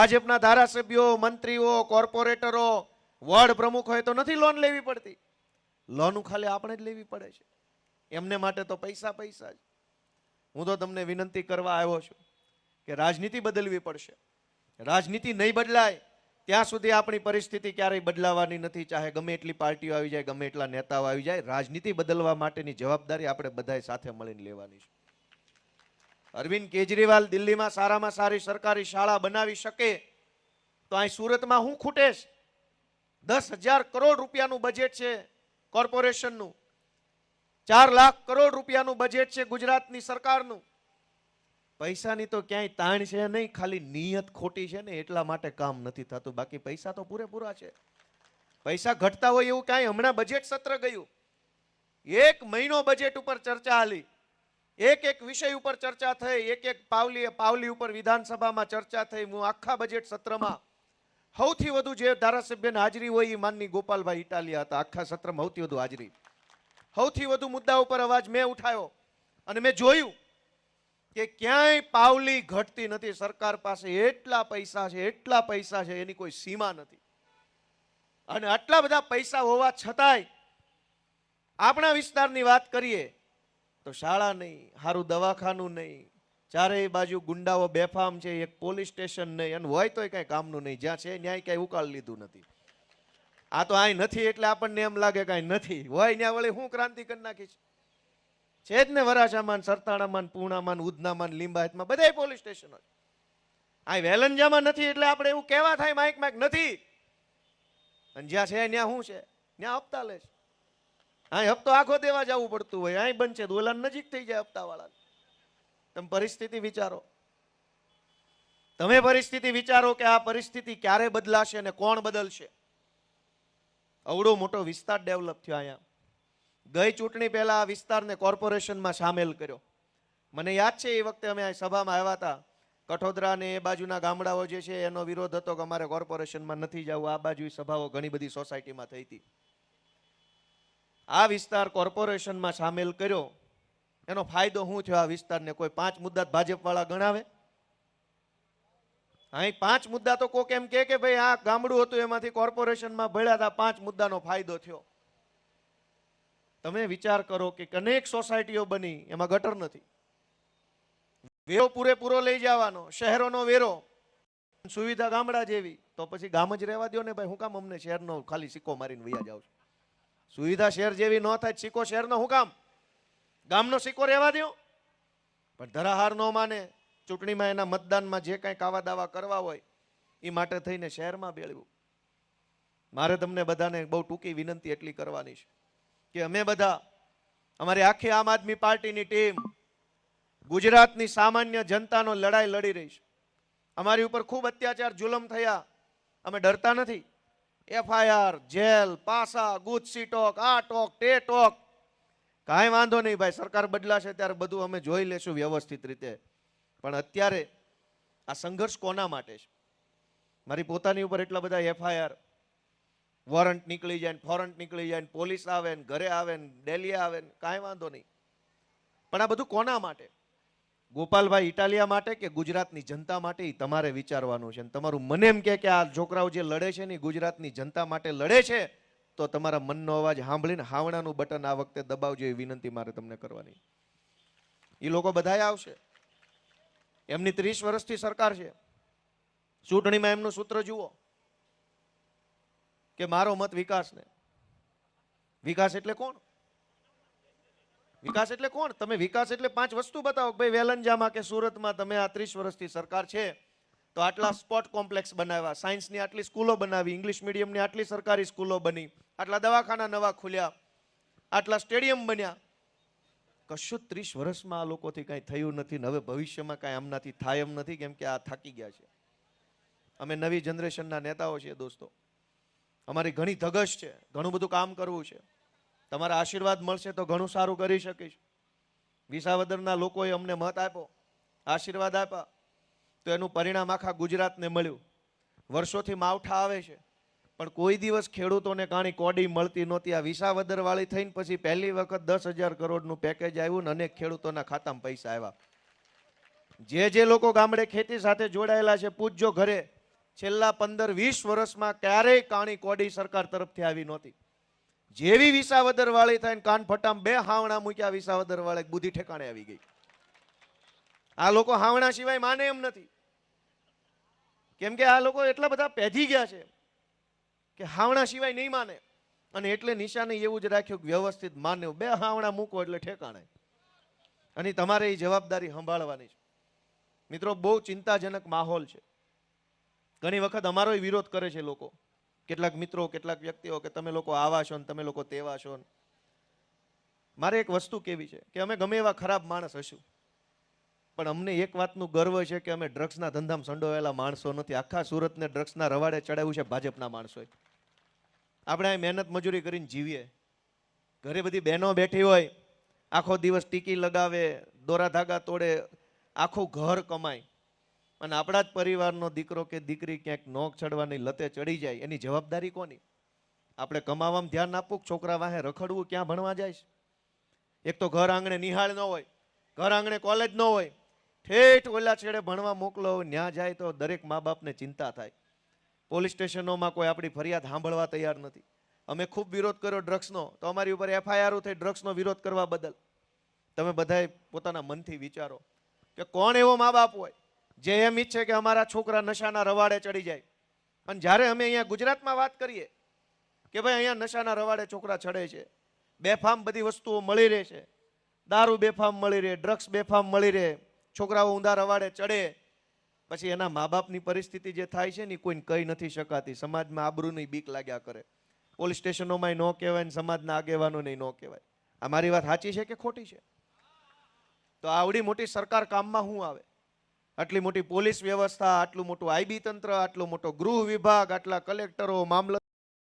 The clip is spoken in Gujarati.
ભાજપના ધારાસભ્યો, મંત્રીઓ, કોર્પોરેટરો, વોર્ડ પ્રમુખ હોય તો નથી લોન લેવી પડતી. લોન ખાલી આપણે જ લેવી પડે છે. એમને માટે તો પૈસા પૈસા જ. હું તો તમને વિનંતી કરવા આવ્યો છું કે રાજનીતિ બદલવી પડશે. રાજનીતિ નહીં બદલાય ત્યાં સુધી આપણી પરિસ્થિતિ ક્યારેય બદલાવાની નથી. ચાહે ગમે એટલી પાર્ટીઓ આવી જાય, ગમે એટલા નેતાઓ આવી જાય, રાજનીતિ બદલવા માટેની જવાબદારી આપણે બધાએ સાથે મળીને લેવાની છે. અરવિંદ કેજરીવાલ દિલ્હીમાં સારામાં સારી સરકારી શાળા બનાવી શકે તો અહીં સુરતમાં શું ખૂટે છે? 10,000 કરોડ રૂપિયાનું બજેટ છે કોર્પોરેશનનું. 4 લાખ કરોડ રૂપિયાનું બજેટ છે ગુજરાતની સરકારનું. પૈસાની તો ક્યાંય તાણ છે નહીં, ખાલી નિયત ખોટી છે ને એટલા માટે કામ નથી થતું. બાકી પૈસા તો પૂરેપૂરા છે. પૈસા ઘટતા હોય એવું કાંઈ. હમણાં બજેટ સત્ર ગયું, 1 મહિનો બજેટ ઉપર ચર્ચા હાલી, એક વિષય ઉપર ચર્ચા થઈ, એક પાવલી ઉપર વિધાનસભામાં ચર્ચા થઈ. હું આખા બજેટ સત્રમાં સૌથી વધુ જે ધારાસભ્યની હાજરી હોય એ માનની ગોપાલભાઈ ઇટાલિયા હતા. આખા સત્રમાં સૌથી વધુ હાજરી, સૌથી વધુ મુદ્દા ઉપર અવાજ મેં ઉઠાવ્યો અને મેં જોયું કે ક્યાંય પાવલી ઘટતી નથી. સરકાર પાસે એટલા પૈસા છે એની કોઈ સીમા નથી. અને આટલા બધા પૈસા હોવા છતાંય આપણા વિસ્તારની વાત કરીએ તો શાળા નહીં, સારું દવાખાનું નહીં, ચારેય બાજુ ગુંડાઓ બેફામ છે, એક પોલીસ સ્ટેશન નહીં, અને હોય તોય કઈ કામનું નહીં. જ્યાં છે ન્યાય કઈ ઉકાળ લીધું નથી. આ તો અહીં નથી એટલે આપણને એમ લાગે કઈ નથી, હોય ત્યાં વળી હું ક્રાંતિ કરી નાખી છે જ ને. વરાછામાં, સરતાણામાં, પૂર્ણામાં, ઉધનામાં, લિંબાયતમાં બધાય પોલીસ સ્ટેશનો. અહીં વેલંજામાં નથી એટલે આપણે એવું કહેવા થાય માઇક નથી. અને જ્યાં છે ત્યાં શું છે? ત્યાં હપ્તા લે છે. અહીં હપ્તો આખો દેવા જવું પડતું હોય, અહીં બનશે તો ઓલા નજીક થઈ જાય હપ્તા વાળા. તમે પરિસ્થિતિ વિચારો, તમે પરિસ્થિતિ વિચારો કે આ પરિસ્થિતિ ક્યારે બદલાશે અને કોણ બદલશે. અવડો મોટો વિસ્તાર ડેવલપ થયો. અહીંયા ગઈ ચૂંટણી પહેલા આ વિસ્તારને કોર્પોરેશનમાં સામેલ કર્યો. મને યાદ છે એ વખતે અમે સભામાં આવ્યા હતા. કઠોદરા ને એ બાજુના ગામડાઓ જે છે એનો વિરોધ હતો કે અમારે કોર્પોરેશનમાં નથી જવું. આ બાજુ સભાઓ ઘણી બધી સોસાયટીમાં થઈ હતી. આ વિસ્તાર કોર્પોરેશનમાં સામેલ કર્યો, એનો ફાયદો શું થયો આ વિસ્તારને? કોઈ 5 મુદ્દા ભાજપ વાળા ગણાવે? અહીં 5 મુદ્દા તો કોક એમ કે ભાઈ આ ગામડું હતું એમાંથી કોર્પોરેશનમાં ભળ્યા હતા, 5 મુદ્દાનો ફાયદો થયો. તમે વિચાર કરો કે અનેક સોસાયટીઓ બની, એમાં ગટર નથી. વેરો પૂરેપૂરો લઈ જવાનો, શહેરોનો વેરો, સુવિધા ગામડા જેવી. તો પછી ગામ જ રહેવા દો ને ભાઈ. હું કામ અમને શહેરનો ખાલી સિક્કો મારીને વૈયા જાવ છું? સુવિધા શહેર જેવી ન થાય, સિક્કો શહેરનો હું કામ? ગામનો સિક્કો રહેવા દો. પણ ધરાહાર ન માને, ચૂંટણીમાં એના મતદાનમાં જે કાંઈ કાવા દાવા કરવા હોય એ માટે થઈને શહેરમાં બેળવું. મારે તમને બધાને બહુ ટૂંકી વિનંતી એટલી કરવાની છે કે અમે બધા, અમારી આખી આમ આદમી પાર્ટીની ટીમ ગુજરાતની સામાન્ય જનતાનો લડાઈ લડી રહી છે. અમારી ઉપર ખૂબ અત્યાચાર જુલમ થયા, અમે ડરતા નથી. FIR, જેલ, પાસા, ગુજસી ટોક, આ ટોક, તે ટોક, કાંઈ વાંધો નહીં ભાઈ. સરકાર બદલાશે ત્યારે બધું અમે જોઈ લેશું વ્યવસ્થિત રીતે. પણ અત્યારે આ સંઘર્ષ કોના માટે છે? મારી પોતાની ઉપર એટલા બધા FIR, વોરંટ નીકળી જાય, ફોરંટ નીકળી જાય, પોલીસ આવે ને ઘરે આવે ને ડેલી આવે ને, કાંઈ વાંધો નહીં. પણ આ બધું કોના માટે? ગોપાલભાઈ ઇટાલિયા માટે કે ગુજરાતની જનતા માટે? એ તમારે વિચારવાનું છે. તમારું મને એમ કે આ છોકરાઓ જે લડે છે ને ગુજરાતની જનતા માટે લડે છે, તો તમારા મનનો અવાજ સાંભળીને હાવણાનું બટન આ વખતે દબાવજો, એ વિનંતી મારે તમને કરવાની. એ લોકો બધાય આવશે. એમની 30 વર્ષથી સરકાર છે. ચૂંટણીમાં એમનું સૂત્ર જુઓ કે મારો મત વિકાસને. વિકાસ એટલે કોણ? વિકાસ એટલે કોણ? તમે વિકાસ એટલે 5 વસ્તુ બતાવો. ભાઈ વેલંજામાં કે સુરતમાં તમે આ 30 વર્ષથી સરકાર છે તો આટલા સ્પોર્ટ કોમ્પ્લેક્સ બનાવ્યા, સાયન્સની આટલી સ્કૂલો બનાવી, ઇંગ્લિશ મીડિયમની આટલી સરકારી સ્કૂલો બની, આટલા દવાખાના નવા ખુલ્યા, આટલા સ્ટેડિયમ બન્યા. કશું 30 વર્ષમાં આ લોકોથી કાંઈ થયું નથી ને હવે ભવિષ્યમાં કાંઈ આમનાથી થાય એમ નથી, કેમ કે આ થાકી ગયા છે. અમે નવી જનરેશનના નેતાઓ છીએ દોસ્તો. અમારી ઘણી ધગશ છે, ઘણું બધું કામ કરવું છે. તમારા આશીર્વાદ મળશે તો ઘણું સારું કરી શકીશ. વિસાવદરના લોકોએ અમને મત આપ્યો, આશીર્વાદ આપ્યા, તો એનું પરિણામ આખા ગુજરાતને મળ્યું. વર્ષોથી માવઠા આવે છે પણ કોઈ દિવસ ખેડૂતોને કાણી કોડી મળતી નહોતી. આ વિસાવદર વાળી થઈને પછી પહેલી વખત 10,000 કરોડનું પેકેજ આવ્યું ને અનેક ખેડૂતોના ખાતામાં પૈસા આવ્યા. જે લોકો ગામડે ખેતી સાથે જોડાયેલા છે પૂછજો ઘરે છેલ્લા 15-20 વર્ષમાં ક્યારેય કાણી કોડી સરકાર તરફથી આવી નહોતી. જેવી વિસાવદર વાળી થઈને કાન ફટામ 2 હાવણા મૂક્યા વિસાવદર વાળે બુદ્ધિ ઠેકાણે આવી ગઈ. આ લોકો હાવણા સિવાય માને એમ નથી. કેમ કે આ લોકો એટલા બધા પેધી ગયા છે કે હાવણા સિવાય નહીં માને. અને એટલે નિશાને એવું જ રાખ્યું કે વ્યવસ્થિત માને. 2 હાવણા મૂકો એટલે ઠેકાણે. અને તમારે એ જવાબદારી સંભાળવાની છે. મિત્રો, બહુ ચિંતાજનક માહોલ છે. ઘણી વખત અમારો વિરોધ કરે છે લોકો, કેટલાક મિત્રો, કેટલાક વ્યક્તિઓ, કે તમે લોકો આવા છો ને તમે લોકો તેવા છો. મારે એક વસ્તુ કેવી છે કે અમે ગમે એવા ખરાબ માણસ હશું, પણ અમને એક વાતનું ગર્વ છે કે અમે ડ્રગ્સના ધંધામાં સંડોવાયેલા માણસો નથી. આખા સુરતને ડ્રગ્સના રવાડે ચડાવ્યું છે ભાજપના માણસોએ. આપણે અહીં મહેનત મજૂરી કરીને જીવીએ. ઘરે બધી બહેનો બેઠી હોય, આખો દિવસ ટીકી લગાવે, દોરા ધાગા તોડે, આખું ઘર કમાય, અને આપણા જ પરિવારનો દીકરો કે દીકરી ક્યાંક નોક ચડવાની લતે ચડી જાય, એની જવાબદારી કોની? આપણે કમાવામાં ધ્યાન આપવું, છોકરા વાહે રખડવું, ક્યાં ભણવા જાય છે? એક તો ઘર આંગણે નિહાળ ન હોય, ઘર આંગણે કોલેજ ન હોય, ઠેઠ ઓલા છેડે ભણવા મોકલો, ન્યા જાય તો દરેક મા બાપને ચિંતા થાય. પોલીસ સ્ટેશનોમાં કોઈ આપણી ફરિયાદ સાંભળવા તૈયાર નથી. અમે ખૂબ વિરોધ કર્યો ડ્રગ્સનો, તો અમારી ઉપર FIR થઈ ડ્રગ્સનો વિરોધ કરવા બદલ. તમે બધાએ પોતાના મનથી વિચારો કે કોણ એવો મા બાપ હોય જે એમ ઈચ્છે કે અમારા છોકરા નશાના રવાડે ચડી જાય. અને જ્યારે અમે અહીંયા ગુજરાતમાં વાત કરીએ કે ભાઈ અહીંયા નશાના રવાડે છોકરા ચડે છે, બેફામ બધી વસ્તુઓ મળી રહે છે, દારૂ બેફામ મળી રહે, ડ્રગ્સ બેફામ મળી રહે, છોકરાઓ ઊંધા રવાડે ચડે, પછી એના મા બાપની પરિસ્થિતિ જે થાય છે ને કોઈને કહી નથી શકાતી. સમાજમાં આબરૂની બીક લાગ્યા કરે. પોલીસ સ્ટેશનોમાં ન કહેવાય ને સમાજના આગેવાનોને ન કહેવાય. આ મારી વાત સાચી છે કે ખોટી છે? તો આવડી મોટી સરકાર કામમાં શું આવે? આટલી મોટી પોલીસ વ્યવસ્થા, આટલું મોટું IB તંત્ર, આટલો મોટો ગૃહ વિભાગ, આટલા કલેક્ટરો, મામલતદાર